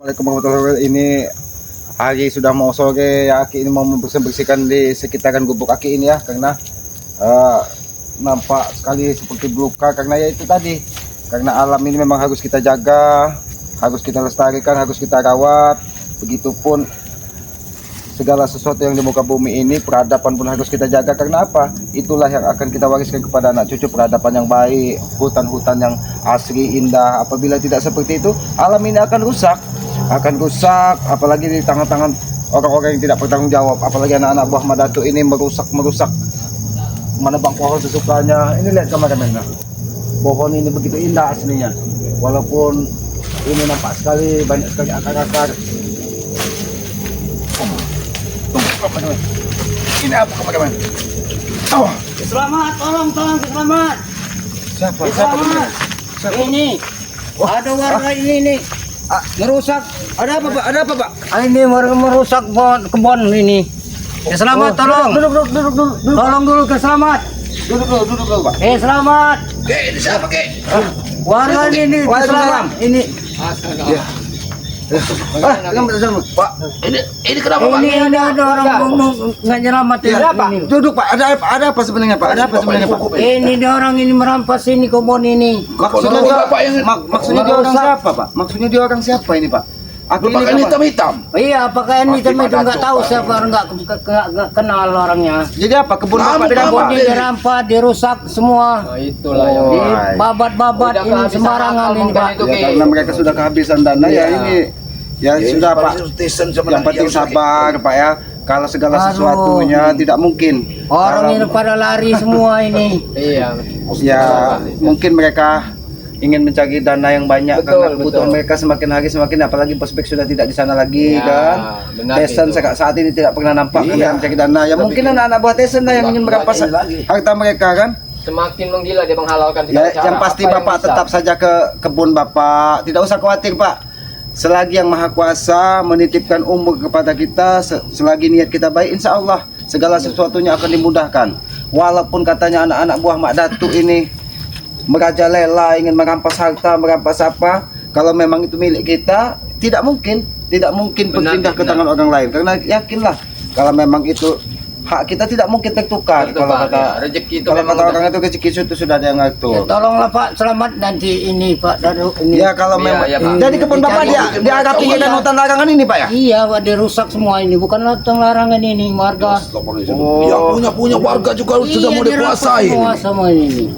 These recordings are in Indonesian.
Assalamualaikum warahmatullahi wabarakatuh. Ini hari sudah mau sore ya, Aki ini mau membersihkan di sekitaran gubuk Aki ini ya, karena nampak sekali seperti luka karena ya itu tadi, karena alam ini memang harus kita jaga, harus kita lestarikan, harus kita rawat. Begitupun segala sesuatu yang di muka bumi ini, peradaban pun harus kita jaga. Karena apa? Itulah yang akan kita wariskan kepada anak cucu, peradaban yang baik, hutan-hutan yang asri, indah. Apabila tidak seperti itu, alam ini akan rusak, apalagi di tangan-tangan orang-orang yang tidak bertanggung jawab, apalagi anak-anak buah Madatu ini merusak menebang pohon sesukanya. Ini lihat kameramen, pohon ini begitu indah aslinya, walaupun ini nampak sekali banyak sekali akar-akar. Ini apa kameramen? Oh, Selamat, tolong selamat. siapa? Ini ada warga ini nih merusak. Ada apa pak? Ini merusak kebun ini. Ya, selamat, tolong. Duduk. Tolong dulu ke selamat. Duduk dulu, Pak. Selamat. Ini siapa, Kek? Warga ini selamat. Ini Pak. Ini kenapa, Pak? ini ada orang nggak nyelamatin. Pak. Ini. Duduk, Pak. Ada apa sebenarnya, Pak? Pak? Ini dia orang ini merampas ini kebun ini. Maksudnya dia orang siapa, Pak? Maksudnya dia orang siapa ini, Pak? Aku ini Pakaian hitam-hitam. Iya, apakah ini teman itu nggak tahu siapa, nggak kenal orangnya. Jadi apa? Kebun Bapak Kebun dirampas? dirampas, dirusak semua. Itulah yang Babat-babat Udah ini kehabisan sembarangan akal ini, mungkin Pak. itu. Ya, karena mereka sudah kehabisan dana ya ini. Ya sudah, Pak. Yang penting sabar, Pak ya. Kalau segala sesuatunya tidak mungkin. Orang ini pada lari semua ini. Iya. Ya mungkin mereka ingin mencari dana yang banyak. Betul, karena kebutuhan betul. mereka semakin hari semakin, apalagi prospek sudah tidak di sana lagi, Ya, kan. benar Tessen itu. saat ini tidak pernah nampak karena mencari dana. Ya mungkin anak-anak buah Tessen lah yang ingin merampas harta mereka, kan. Semakin menggila dia menghalalkan Ya, segala cara. yang pasti Apa yang Bapak bisa? tetap saja ke kebun Bapak. Tidak usah khawatir, Pak. Selagi yang Maha Kuasa menitipkan umur kepada kita, selagi niat kita baik, insya Allah segala sesuatunya akan dimudahkan. Walaupun katanya anak-anak buah Mak Datu ini merajalela, ingin merampas harta, merampas apa, kalau memang itu milik kita, tidak mungkin berpindah ke tangan orang lain. Karena yakinlah, kalau memang itu hak kita, tidak mungkin tertukar. Betul, Kalau Pak. kata Ya, rezeki itu kalau memang kata udah- orang itu rezeki itu sudah ada yang Ya, ngatur. tolonglah Pak, selamat nanti ini Pak Dadu ini. Ya kalau Iya, memang iya, Pak. jadi kebun Bapak Dicari. dia agak tinggi dan hutan larangan ini, Pak ya? Iya, Pak, dirusak semua ini. Bukan latang larangan ini warga. Yang punya warga juga sudah mau dirampas dikuasai. semua sama ini.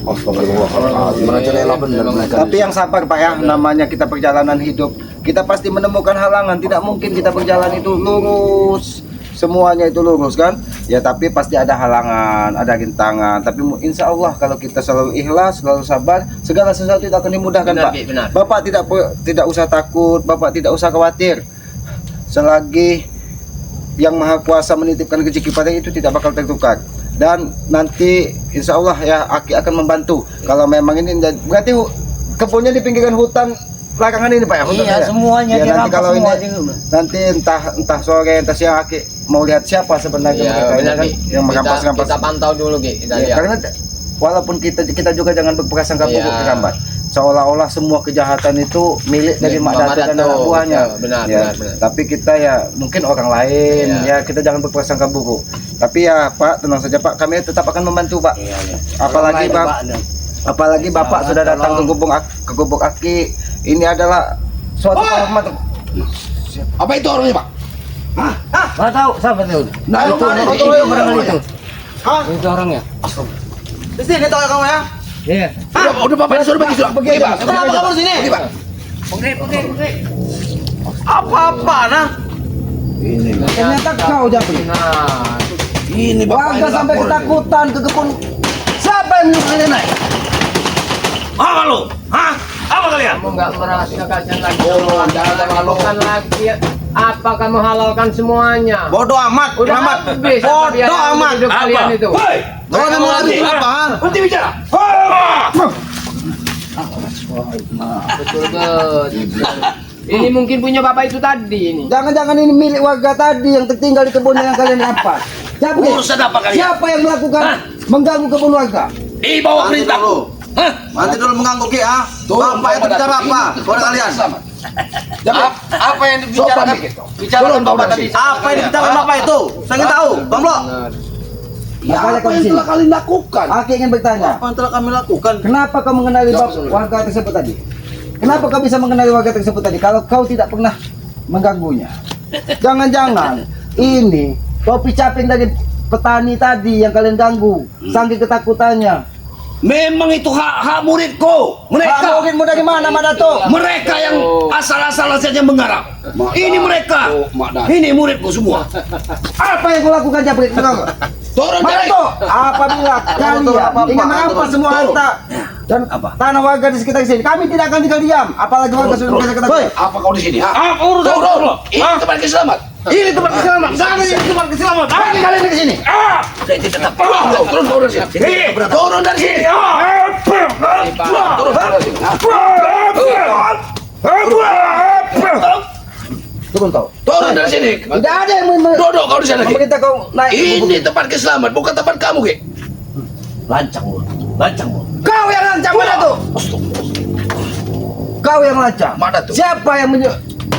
Merajalela benar mereka. Tapi yang sabar, Pak ya, namanya kita perjalanan hidup. Kita pasti menemukan halangan, tidak mungkin kita berjalan itu lurus. Semuanya itu lurus, kan? Ya tapi pasti ada halangan, ada rintangan. Tapi insya Allah kalau kita selalu ikhlas, selalu sabar, segala sesuatu itu akan dimudahkan, Benar, Pak. Ki, benar. Bapak tidak usah takut, Bapak tidak usah khawatir. Selagi yang Maha Kuasa menitipkan rezeki pada itu tidak bakal tertukar. Dan nanti insya Allah ya Aki akan membantu. Kalau memang ini berarti kebunnya di pinggiran hutan larangan ini, Pak ya? Hutan Iya, ya? semuanya Ya, nanti dirampas kalau semua ini juga. nanti entah sore entah siang Aki mau lihat siapa sebenarnya Iya, mereka ini, benar, kan, Ki. yang merampas-rampas. Kita pantau dulu, Ki. Kita Ya, lihat. karena walaupun kita juga jangan berprasangka buruk, Iya. kan, Pak. Seolah-olah semua kejahatan itu milik dari Mak Datu dan anak buahnya. Betul, benar, Ya, benar. tapi kita ya mungkin orang lain, ya kita jangan berprasangka buruk. Tapi ya Pak, tenang saja Pak, kami tetap akan membantu, Pak. Iya, iya. Apalagi Tolonglah, Pak, apalagi Bapak sudah datang ke gubuk Aki. Ini adalah suatu kehormatan. Apa itu orangnya, Pak? Nggak tahu siapa itu. Nah, Itu barangkali itu. Hah? Itu orangnya. Di sini tahu kamu ya? Iya. Udah Bapak sudah pergi sudah. Pergi, Pak. Kenapa kamu di sini? Pergi, Pak. Oke. Apa-apa nah? Ini, Pak. Ternyata kau jadi. Nah, Ini Bapak Warga ini sampai lapor. ketakutan ke kebun. Siapa yang menyuruh kalian naik? Apa lu? Hah? Apa kalian? kamu nggak merasa kasihan lagi. Jangan halalkan lagi. Apa kamu halalkan semuanya? Bodoh amat, Udah amat. habis. Bodoh amat. Hidup kalian Apa? itu. Woi! Jangan mau lagi apa? Berhenti bicara! Ah! Betul, betul. Ini mungkin punya bapak itu tadi ini. Jangan-jangan ini milik warga tadi yang tertinggal di kebun yang kalian rampas. Siapa? Urusan apa kalian? Siapa yang melakukan mengganggu kebun warga? Di bawah perintahku. Hah? Nanti dulu mengganggu Ki ah. Bapak itu bicara apa? Kepada kalian. Apa yang dibicarakan? bicarakan Bapak tadi? Apa yang dibicarakan Bapak itu? Saya ingin tahu, Bang Blok. Ya, Makanya apa kau yang sini. telah kalian lakukan? Aku ingin bertanya, Apa yang telah kami lakukan? kenapa kau mengenali warga tersebut tadi? Kenapa kau bisa mengenali warga tersebut tadi kalau kau tidak pernah mengganggunya? Jangan-jangan ini topi caping dari petani tadi yang kalian ganggu, saking ketakutannya. Memang itu hak muridku. Mereka mungkin dari mana, Madato? Mereka yang asal-asalan saja menggarap. Ini mereka. Ini muridku semua. Apa yang kau lakukan, Jabrik? Turun dari. Madato, apabila kalian ingin merampas semua harta dan tanah warga di sekitar sini, kami tidak akan tinggal diam. Apalagi warga sudah merasa ketakutan. Apa kau di sini? Apa urusan Turun. lo? Ini tempat keselamat. Ini tempat keselamat. Jangan ini tempat keselamat. Apa kalian di sini? Saya tidak tahu. Turun dari sini. Turun dari sini. Turun dari sini. Turun kau. Turun dari sini. Tidak ada yang Duduk kau di sana. Ki. memerintah kau naik. Ini tempat keselamat, bukan tempat kamu, Ki. Lancang mulut. Lancang mulut. Kau yang lancang, Madato. Kau yang lancang. Madato. Siapa yang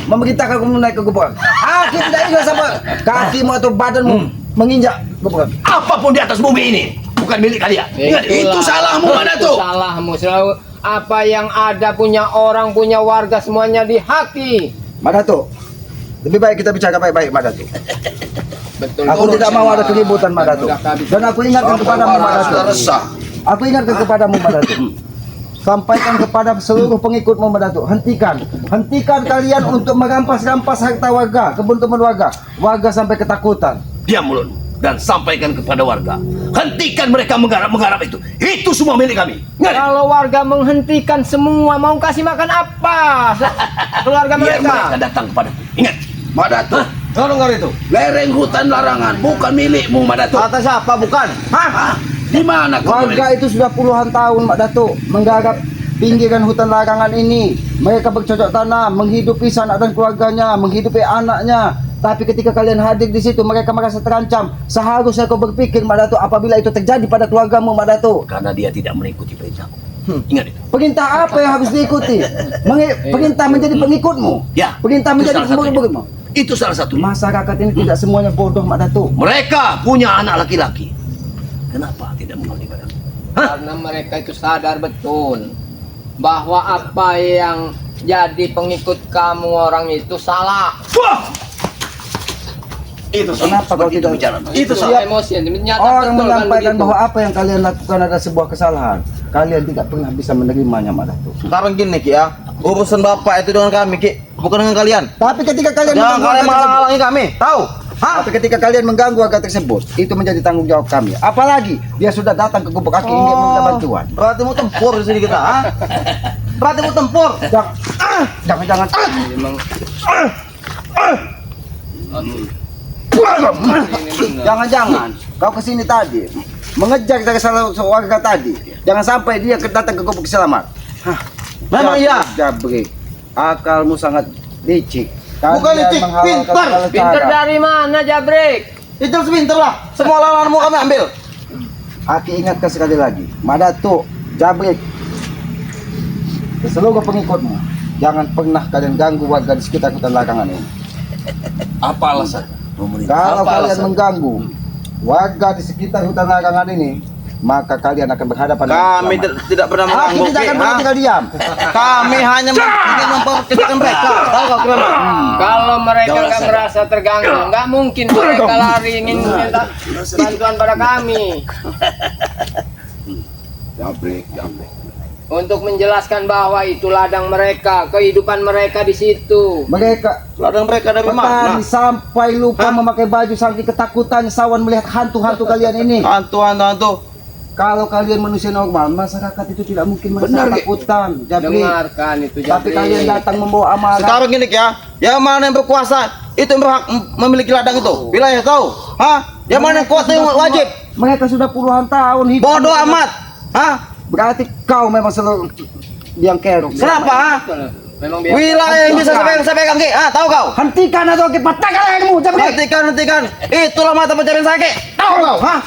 memerintahkan kamu naik ke kuburan? Aku tidak ingat sama kakimu atau badanmu menginjak kuburan. Apapun di atas bumi ini bukan milik kalian. Ingat, itu salahmu, Madato. Itu salahmu. Selalu apa yang ada punya orang, punya warga semuanya dihaki. Madato, lebih baik kita bicara baik-baik, Madato. Betul. Aku tidak mau ada keributan, Madato. Dan aku ingatkan kepadamu, Madato. Sudah resah. Aku ingatkan kepadamu, Madato. Sampaikan kepada seluruh pengikutmu, Madato. Hentikan kalian untuk merampas-rampas harta warga, kebun teman warga sampai ketakutan. Diam mulutmu dan sampaikan kepada warga. Hentikan mereka menggarap itu. Itu semua milik kami. Ingat, Kalau warga menghentikan semua, mau kasih makan apa? Keluarga biar mereka. mereka datang kepadaku. Ingat, Madato. Kalau enggak itu. Lereng hutan larangan bukan milikmu, Madato. Kata siapa bukan? Hah? Di mana kau Warga itu sudah puluhan tahun, Mak Datuk, menggarap pinggiran hutan larangan ini. Mereka bercocok tanam, menghidupi sanak dan keluarganya, menghidupi anaknya. Tapi ketika kalian hadir di situ, mereka merasa terancam. Seharusnya kau berpikir, Mak Datuk, apabila itu terjadi pada keluargamu, Mak Datuk. Karena dia tidak mengikuti perintahku. Ingat itu. Perintah apa yang harus diikuti? Perintah menjadi pengikutmu. Ya. Perintah itu menjadi salah satunya. murid-muridmu. Itu salah satu. Masyarakat ini tidak semuanya bodoh, Mak Datuk. Mereka punya anak laki-laki. Kenapa tidak mengerti padaku? Karena mereka itu sadar betul bahwa apa yang jadi pengikut kamu orang itu salah. Wah! Itu Kenapa kau tidak bicara? Itu Siap. salah emosi yang ternyata Orang betul kan menyampaikan begitu. bahwa apa yang kalian lakukan adalah sebuah kesalahan. Kalian tidak pernah bisa menerimanya, Mak Datuk. Sekarang gini Ki ya. Urusan Bapak itu dengan kami Ki, bukan dengan kalian. Tapi ketika kalian Jangan mengganggu kalian warga tersebut, menghalangi kami. Tahu? tapi ketika kalian mengganggu warga tersebut, itu menjadi tanggung jawab kami. Apalagi dia sudah datang ke gubuk kaki ingin meminta bantuan. Berarti mau tempur di sini kita, ha? Berarti mau tempur. Jangan. Jangan-jangan kau kesini tadi mengejar dari salah seorang warga tadi. Jangan sampai dia datang ke gubuk selamat. Memang iya. Jabrik, akalmu sangat licik. Bukan licik, Kalian menghalalkan pintar. segala Pinter cara. dari mana, Jabrik? Itu sepinter lah. Semua lawanmu kami ambil. Aki ingatkan sekali lagi, Madatuk, Jabrik, ke seluruh pengikutmu, jangan pernah kalian ganggu warga di sekitar hutan larangan ini. Apa alasan? Kalau Apa kalian alasan? mengganggu warga di sekitar hutan larangan ini, maka kalian akan berhadapan dengan Kami selamat. tidak pernah Aki mengganggu tidak akan Ki, pernah ha? tinggal diam. Kami hanya ingin memperkecilkan mereka. Tahu kau kenapa? Kalau mereka Jauh nggak rasa. merasa terganggu, nggak mungkin mereka lari ingin minta bantuan pada kami. Jabrik. Untuk menjelaskan bahwa itu ladang mereka, kehidupan mereka di situ. Mereka Ladang mereka dari mana? petani sampai lupa memakai baju saking ketakutan sawan melihat hantu-hantu kalian ini. Hantu. Kalau kalian manusia normal, masyarakat itu tidak mungkin merasa Benar, Ki. ketakutan. Jabrik. Dengarkan itu, Tapi Jabrik. kalian datang membawa amarah. Sekarang gini Ki, ya. Yang mana yang berkuasa itu yang berhak memiliki ladang itu. Wilayah tahu? Hah? Yang mana yang kuasa yang wajib? Mereka sudah puluhan tahun hidup. Bodoh amat. Hah? Berarti kau memang selalu yang keruk. Kenapa? Ha? Memang biasa. Wilayah yang bisa saya pegang Ki. Ah, tahu kau? Hentikan atau kita patahkan lehermu, Jabrik. Hentikan. Itulah mata pencarian saya Ki. Tahu kau? Hah?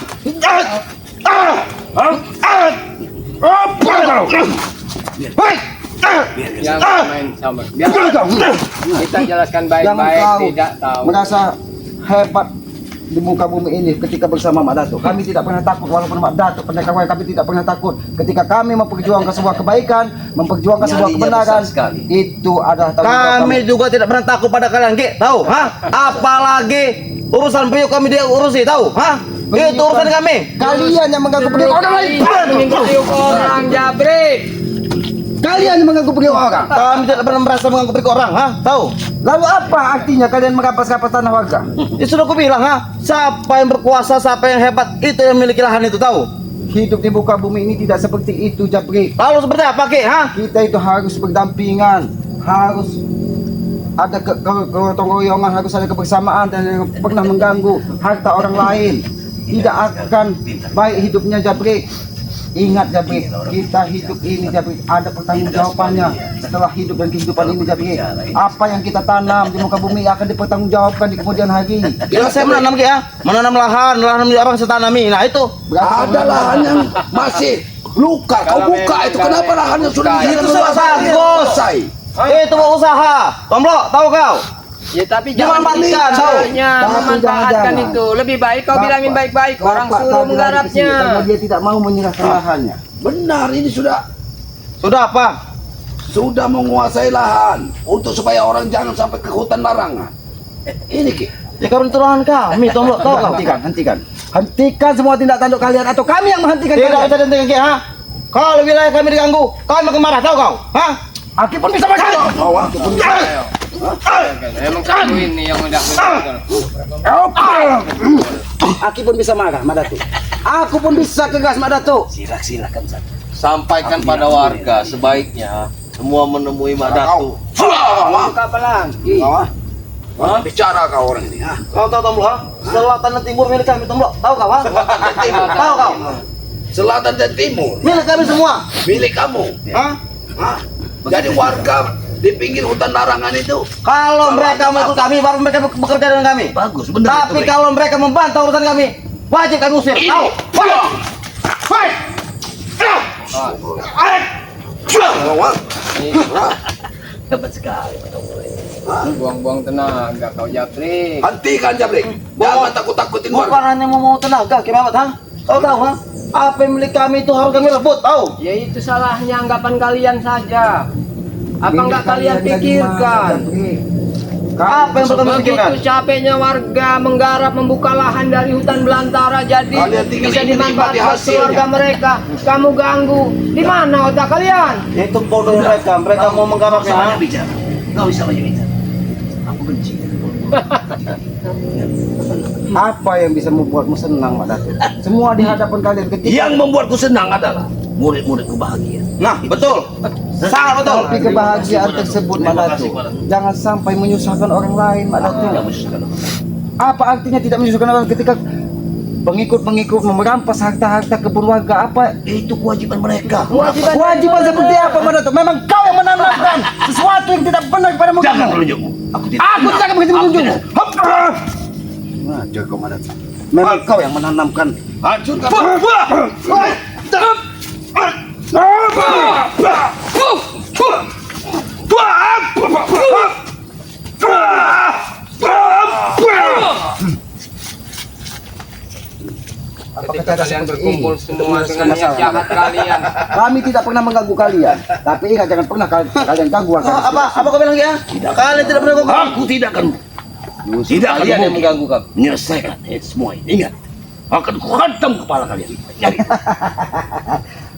Apa kau? Hei! Jangan main sama. Biar kita jelaskan Jangan baik-baik, kau tidak tahu. merasa hebat di muka bumi ini ketika bersama Mak Datuk. Kami tidak pernah takut walaupun Mak Datuk pendekar kami tidak pernah takut. Ketika kami memperjuangkan sebuah kebaikan, memperjuangkan sebuah Nyalinya kebenaran, besar sekali. itu adalah tanggung jawab Kami juga tidak pernah takut pada kalian, Ki. Tahu, ha? Apalagi urusan periuk kami dia urusi, tahu, ha? Itu urusan kami. Kalian yang mengganggu periuk orang lain. Mengikuti orang Jabrik. Kalian yang mengganggu periuk orang. Kami tidak pernah merasa mengganggu periuk orang, ha? Tahu? Lalu apa artinya kalian merampas-rampas tanah warga? Ya sudah aku bilang, ha? Siapa yang berkuasa, siapa yang hebat, itu yang memiliki lahan itu, tahu? Hidup di muka bumi ini tidak seperti itu, Jabrik. Lalu seperti apa, Ki, ha? Kita itu harus berdampingan, harus ada kegotong royongan, harus ada kebersamaan dan yang pernah mengganggu harta orang lain. Tidak akan baik hidupnya, Jabrik. Ingat, Jabrik, kita hidup ini, Jabrik, ada pertanggungjawabannya setelah hidup dan kehidupan ini, Jabrik. Apa yang kita tanam di muka bumi akan dipertanggungjawabkan di kemudian hari. Bila saya menanam, Ki, ha? Menanam lahan apa yang saya tanami, nah itu. Ada lahan yang masih luka. Kau buka itu kenapa lahannya sudah Itu sudah bagus. Itu mau usaha. Tomlo, tahu kau? Ya tapi Jangan jangan mandikan, caranya Tapi memanfaatkan jangan. itu. Lebih baik kau bilangin baik-baik. Orang Bapak suruh tahu lagi menggarapnya. ke sini, karena dia tidak mau menyerahkan lahannya. Benar, ini sudah Sudah apa? menguasai lahan untuk supaya orang jangan sampai ke hutan larangan. Ini Ki. Ya karena itu lahan kami, Tomlo, tahu kau? Hentikan semua tindak tanduk kalian atau kami yang menghentikan Tidak kalian. bisa dihentikan, Ki, ha? Kalau wilayah kami diganggu, kami makin marah, tahu kau? Ha? Aki pun bisa marah. Emang kamu ini yang udah Aki pun bisa marah, Mak Datuk. Aku pun bisa kegas, Mak Datuk. Silakan saja. Sampaikan pada warga sebaiknya semua menemui Mak Datuk. buka pelan. Bicara kau orang ini, ha? Kau tahu, Tomlo, ha? Selatan dan timur milik kami, Tomlo. Tahu kau, ha? Tahu kau? Selatan dan timur Milik kami semua. milik kamu. Ha? Hah? Jadi warga di pinggir hutan larangan itu Kalau mereka mengikut kami, baru mereka bekerja dengan kami. bagus, benar. Tapi kalau mereka membantah urusan kami, wajib kami usir. Tahu? Hebat sekali. Buang-buang tenaga kau Jabrik. Hentikan Jabrik. Jangan takut-takutin Bukan warga. hanya mau tenaga, Kiamat, ha? Kau tahu, ha? Apa yang milik kami itu harus kami rebut, tahu? Ya itu salahnya anggapan kalian saja. Apa enggak kalian pikirkan? Apa yang perlu kami pikirkan? Begitu capeknya warga menggarap membuka lahan dari hutan belantara jadi Kalian tinggal bisa menikmati dimanfaatkan hasilnya. keluarga mereka. Kamu ganggu. Di mana otak kalian? Itu bodoh mereka mau menggarapnya, ha? Saya bicara. Kau bisa banyak bicara. Aku benci. Apa yang bisa membuatmu senang, Mak Datuk? Semua di hadapan kalian ketika Yang membuatku senang adalah murid-muridku bahagia. Nah, betul. Sangat betul. tapi kebahagiaan tersebut, Mak Datuk, jangan sampai menyusahkan orang lain, Mak Datuk. Tidak menyusahkan. Apa artinya tidak menyusahkan orang ketika pengikut-pengikut merampas harta-harta kebun warga? Apa Itu kewajiban mereka. kewajiban seperti apa, Mak Datuk? Memang kau yang menanamkan sesuatu yang tidak benar kepada Jangan kamu. menunjukmu. Aku tidak. Aku tidak akan begitu Aku menunjukmu. tidak. Nah, jaga, Mak Datuk. Memang kau yang menanamkan. Hancurkan. Ketika kalian berkumpul semua Itu dengan niat jahat kalian. Kami tidak pernah mengganggu kalian, tapi ingat jangan pernah kalian ganggu warga. Apa kau bilang, ya? Kalian tidak pernah ganggu. Aku tidak akan. Tidak akan Kalian yang mengganggu kami. menyelesaikan semua ini. Ingat. Akan kuhantam kepala kalian. Jadi,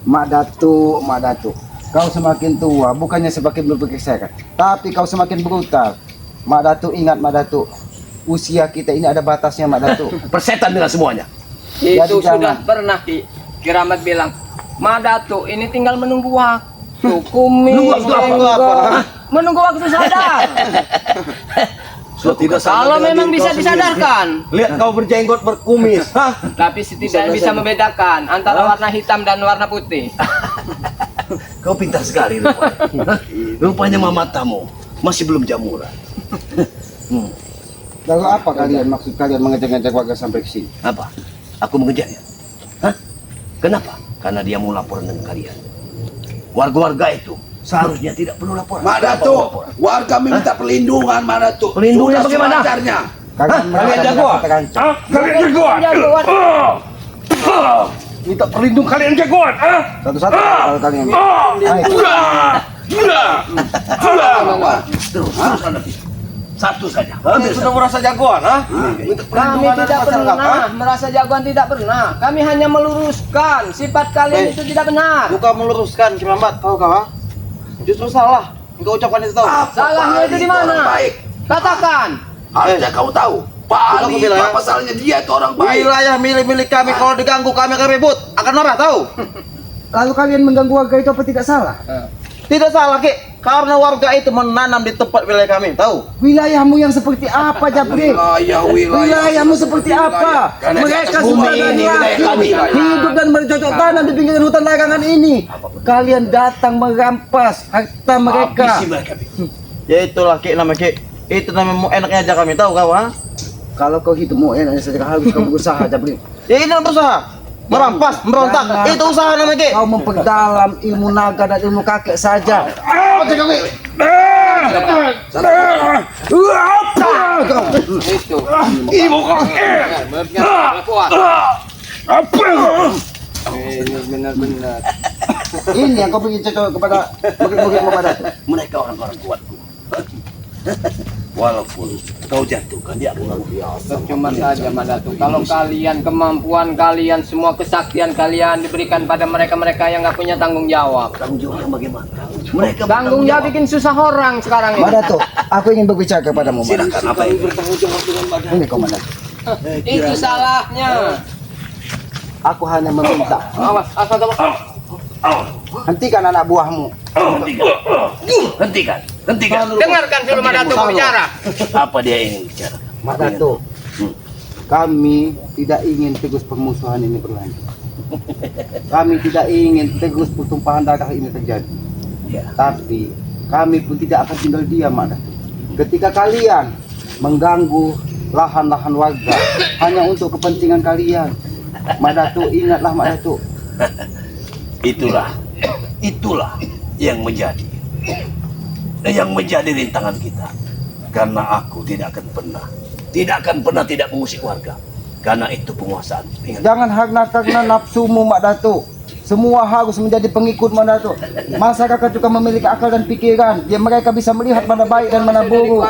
Mak Datuk, kau semakin tua, bukannya semakin berpikir sehat, tapi kau semakin brutal. Mak Datuk, ingat, Mak Datuk, usia kita ini ada batasnya, Mak Datuk. persetan dengan semuanya. Jadi Itu sudah jangan. pernah Kiramat bilang, Madatu ini tinggal menunggu waktu. Kumis, Nunggu waktu apa? jenggot. Menunggu waktu sadar. Sudah tidak sama Kalau dengan memang diri bisa kau disadarkan, Lihat kau berjenggot berkumis, ha? tapi setidaknya bisa membedakan antara warna hitam dan warna putih. sendiri. Kau pintar sekali rupanya. Rupanya mamatamu masih belum jamuran. Lalu apa kalian maksud kalian mengejek-ngejek warga sampai ke sini? Apa? Aku mengejarnya. Hah? Kenapa? Karena dia mau laporan dengan kalian. Warga-warga itu Seharusnya tidak perlu laporan. Mak Datuk, warga minta perlindungan Mak Datuk. Perlindungan Sudah bagaimana? sewajarnya. Kalian jagoan? terancam. Kalian jagoan? Minta perlindung kalian jagoan, Satu-satu kalau kalian. Ayo. Terus nanti. Satu saja. Kami sudah merasa jagoan, ha? Minta Kami perlindungan dari tidak masyarakat, pernah ha? merasa jagoan, tidak pernah. Kami hanya meluruskan sifat kalian itu tidak benar. Bukan meluruskan, Ki Mamat, tahu kau, ha? Justru salah. Engkau ucapkan itu tahu. Salahnya itu di mana? Orang baik. Katakan. Harusnya kau tahu. Pak Aku Ali, bilang, ya. apa salahnya dia itu orang baik. Wilayah milik-milik kami kalau diganggu kami akan ribut, akan marah, tahu? Lalu kalian mengganggu warga itu apa tidak salah? Tidak salah, Ki. Karena warga itu menanam di tempat wilayah kami, tahu? Wilayahmu yang seperti apa, Jabri? Wilayahmu seperti apa? Karena di Mereka atas bumi sebagai ini wilayah kami, laki hidup dan bercocok tanam di pinggir hutan larangan ini. Kalian datang merampas harta mereka. Habisi mereka. Ya itulah, Ki, nama Ki. Itu namanya enaknya aja kami, tahu kau, ha? Kalau kau hidupmu enak saja harus kau berusaha, Jabri. Ya ini berusaha. Merampas, memberontak. Jangan. Itu usaha namanya, Ki. Kau memperdalam ilmu naga dan ilmu kakek saja. Itu. Ibu kau. Laporan. Ini benar-benar. Ini yang kau beri cocok kepada murid-murid kepada itu. Mereka orang-orang kuatku. Walaupun kau jatuhkan dia akan biasa. Percuma saja Madatu. Kalau kalian kemampuan kalian, semua kesaktian kalian diberikan pada mereka-mereka yang nggak punya tanggung jawab. Tanggung jawab bagaimana? Mereka Tanggung jawab bikin susah orang sekarang ini. Madato, aku ingin berbicara kepadamu. Madato. silakan apa yang bertanggung jawab dengan badan. Ini kau Madato. Itu salahnya. Aku hanya meminta, Awas, asal kamu. hentikan anak buahmu. Hentikan. Dengarkan dulu Madatu bicara. Apa dia ingin bicara? Madato, kami tidak ingin terus permusuhan ini berlanjut. Kami tidak ingin terus pertumpahan darah ini terjadi. Ya. Tapi kami pun tidak akan tinggal diam, Madato. Ketika kalian mengganggu lahan-lahan warga hanya untuk kepentingan kalian, Madato, ingatlah Madato. Itulah yang menjadi rintangan kita. Karena aku tidak akan pernah tidak mengusik warga. Karena itu penguasaan. Ingat. Jangan karena nafsumu, Madato. Semua harus menjadi pengikut Madato. Masyarakat juga memiliki akal dan pikiran. Dia mereka bisa melihat mana baik dan mana buruk.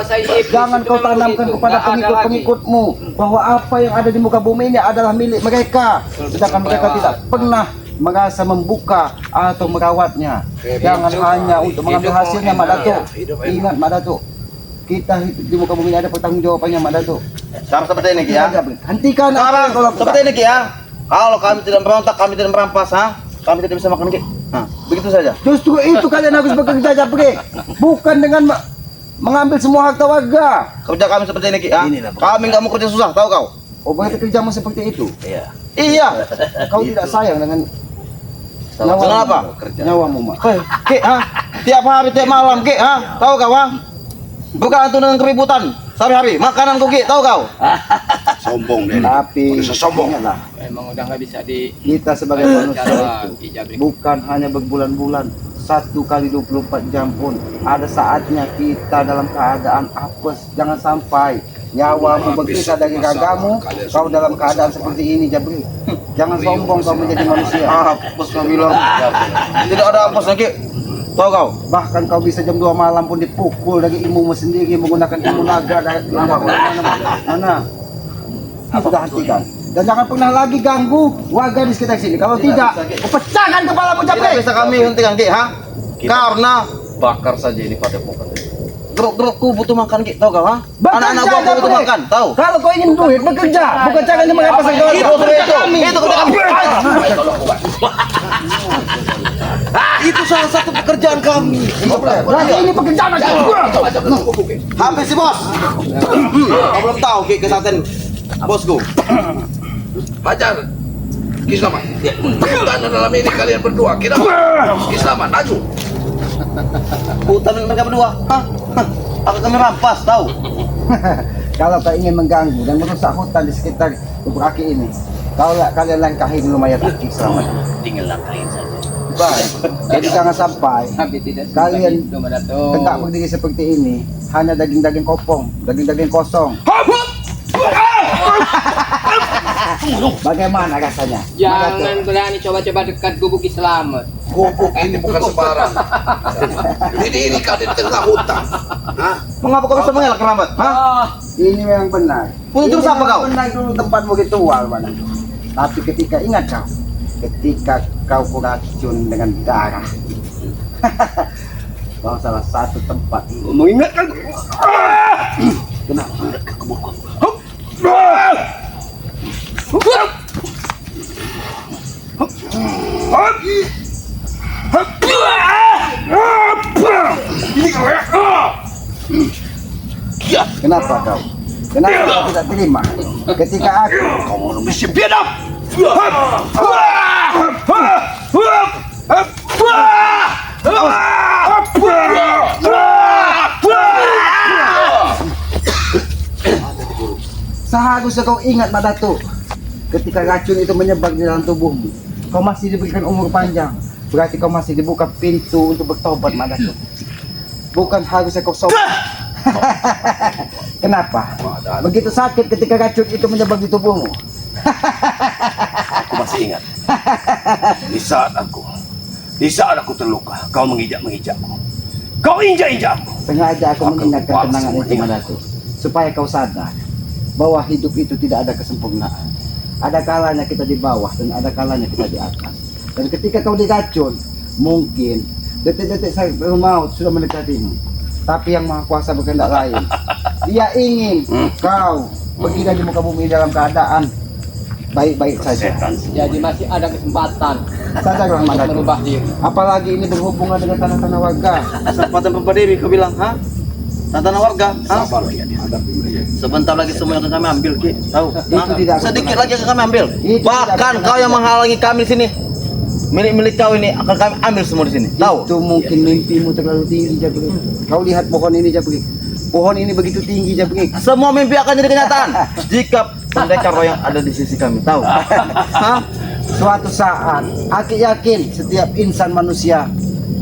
Jangan kau tanamkan kepada pengikut-pengikutmu bahwa apa yang ada di muka bumi ini adalah milik mereka. Sedangkan mereka tidak pernah merasa membuka atau merawatnya. Jangan hanya untuk mengambil hasilnya, Madato. Ingat, Madato. Kita hidup di muka bumi ini ada pertanggungjawabannya, Madato. Sekarang seperti ini, Ki, ya. Hentikan Sekarang kalau seperti ini, Ki, ya. Kalau kami tidak memberontak, kami tidak merampas, ha? Kami tidak bisa makan, Ki. Nah, begitu saja. justru itu kalian harus bekerja, Jabri. Bukan dengan mengambil semua harta warga. Kerja kami seperti ini, Ki, ya. Inilah Kami nggak mau kerja susah, tahu kau? Oh, berarti kerjamu seperti itu. Iya. Iya. Kau tidak sayang dengan Dengan apa? nyawamu, Mak. Hei, Ki, ha? Tiap hari, tiap malam, Ki, ha? Tahu kau, ha? Bukan itu dengan keributan. Sehari-hari, makanan kau, Ki, tahu kau? Sombong dia. Tapi Udah sombong. ingatlah, Emang udah nggak bisa di kita sebagai manusia cara itu Jabri. bukan hanya berbulan-bulan, 1 kali 24 jam pun ada saatnya kita dalam keadaan apes. Jangan sampai nyawamu berpisah dari ragamu, kau dalam keadaan seperti ini, Jabri. Jangan sombong kau menjadi manusia. Apes kau bilang. Tidak ada apesnya, Ki. Tahu kau? Bahkan kau bisa jam 2 malam pun dipukul dari ilmumu sendiri menggunakan ilmu naga dari mana? Sudah hentikan. Dan jangan pernah lagi ganggu warga di sekitar sini. Kalau tidak, pecahkan kepalamu, Tidak Jabri. bisa kami hentikan, Ki, ha? Karena bakar saja ini pada bukan. Geruk-gerukku butuh makan, Ki, tahu kau, ha? Anak-anak gua butuh Jabri. makan, tahu? Kalau kau ingin duit, bekerja. Bukan caranya mengapa segala Itu kerja kami. Itu salah satu pekerjaan kami. Berarti ini pekerjaan aja. Habis si bos. Kau belum tahu, Ki, kesaktian bosku. Hajar. Kislamat. Hutan dalam ini kalian berdua. Kislamat, maju. Hutan mereka berdua, hah? Akan kami rampas, tahu? Kalau kau ingin mengganggu dan merusak hutan di sekitar Lubuk Aki ini, kalian langkahi dulu mayat Aki selamat. Tinggal langkahin saja. Baik. Ketika nggak sampai, Tapi tidak Kalian itu Madatung. tegak berdiri seperti ini, hanya daging-daging kopong, daging-daging kosong. Bagaimana rasanya? Jangan berani coba-coba dekat gubuk Slamet. Gubuk ini bukan sembarang. Ini kan di tengah hutan. Hah? Mengapa kau bisa mengelak kerabat? Hah? Ah, Ini memang benar. Punya jurus Ini apa memang kau? Benar dulu tempatmu ritual, mana? Tapi ketika ingat kau, ketika kau kuracun dengan darah, kau salah satu tempat ini. Mengingatkan Kenapa? Kenapa kau? Kenapa kau tidak terima? Ketika aku kau mesti biadab. seharusnya kau ingat Madatu, ketika racun itu menyebar di dalam tubuhmu, kau masih diberikan umur panjang. Berarti kau masih dibuka pintu untuk bertobat Madatu. Bukan harusnya kau sobat. Kenapa? Begitu sakit ketika racun itu menyebar di tubuhmu. Aku masih ingat. Di saat aku terluka, kau mengijak-mengijak-ku. Kau injak-injakku. Sengaja aku mengingatkan Aku kenangan itu melihat. Madatu, supaya kau sadar bahwa hidup itu tidak ada kesempurnaan. Ada kalanya kita di bawah dan ada kalanya kita di atas. Dan ketika kau diracun, mungkin detik-detik sebelum maut sudah mendekatimu. Tapi yang Maha Kuasa berkehendak lain. Dia ingin kau pergi dari muka bumi dalam keadaan baik-baik saja. Setan. jadi masih ada kesempatan Sadarlah untuk Madatu. merubah diri. Apalagi ini berhubungan dengan tanah-tanah warga. Kesempatan pemberdiri kau bilang, ha? Tantangan warga, ha? Sabar ya dia. Sebentar lagi semua akan kami ambil, Ki. Tahu? Itu Ha? tidak akan Sedikit pernah. lagi akan kami ambil. Itu Bahkan tidak akan kau yang pernah. menghalangi kami di sini. Milik-milik kau ini akan kami ambil semua di sini. Tahu? Itu mungkin mimpimu terlalu tinggi Jabri. Kau lihat pohon ini Jabri. Pohon ini begitu tinggi Jabri. Semua mimpi akan jadi kenyataan jika pendekar yang ada di sisi kami. Tahu? Hah? Suatu saat, aku yakin setiap insan manusia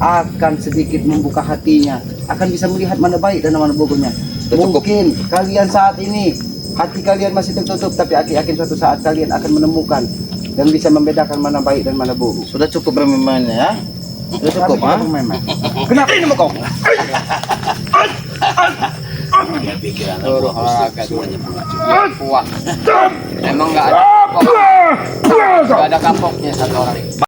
akan sedikit membuka hatinya, akan bisa melihat mana baik dan mana buruknya. Mungkin kalian saat ini hati kalian masih tertutup, tapi aku yakin suatu saat kalian akan menemukan dan bisa membedakan mana baik dan mana buruk. Sudah cukup bermainnya, ya? Sudah cukup, Kami ha? tidak bermain-main. Kenapa ini mau kau? Punya pikiran aku Seluruh hapus olahraga semuanya puas. Emang nggak ada kapok. Nggak ada kapoknya satu orang.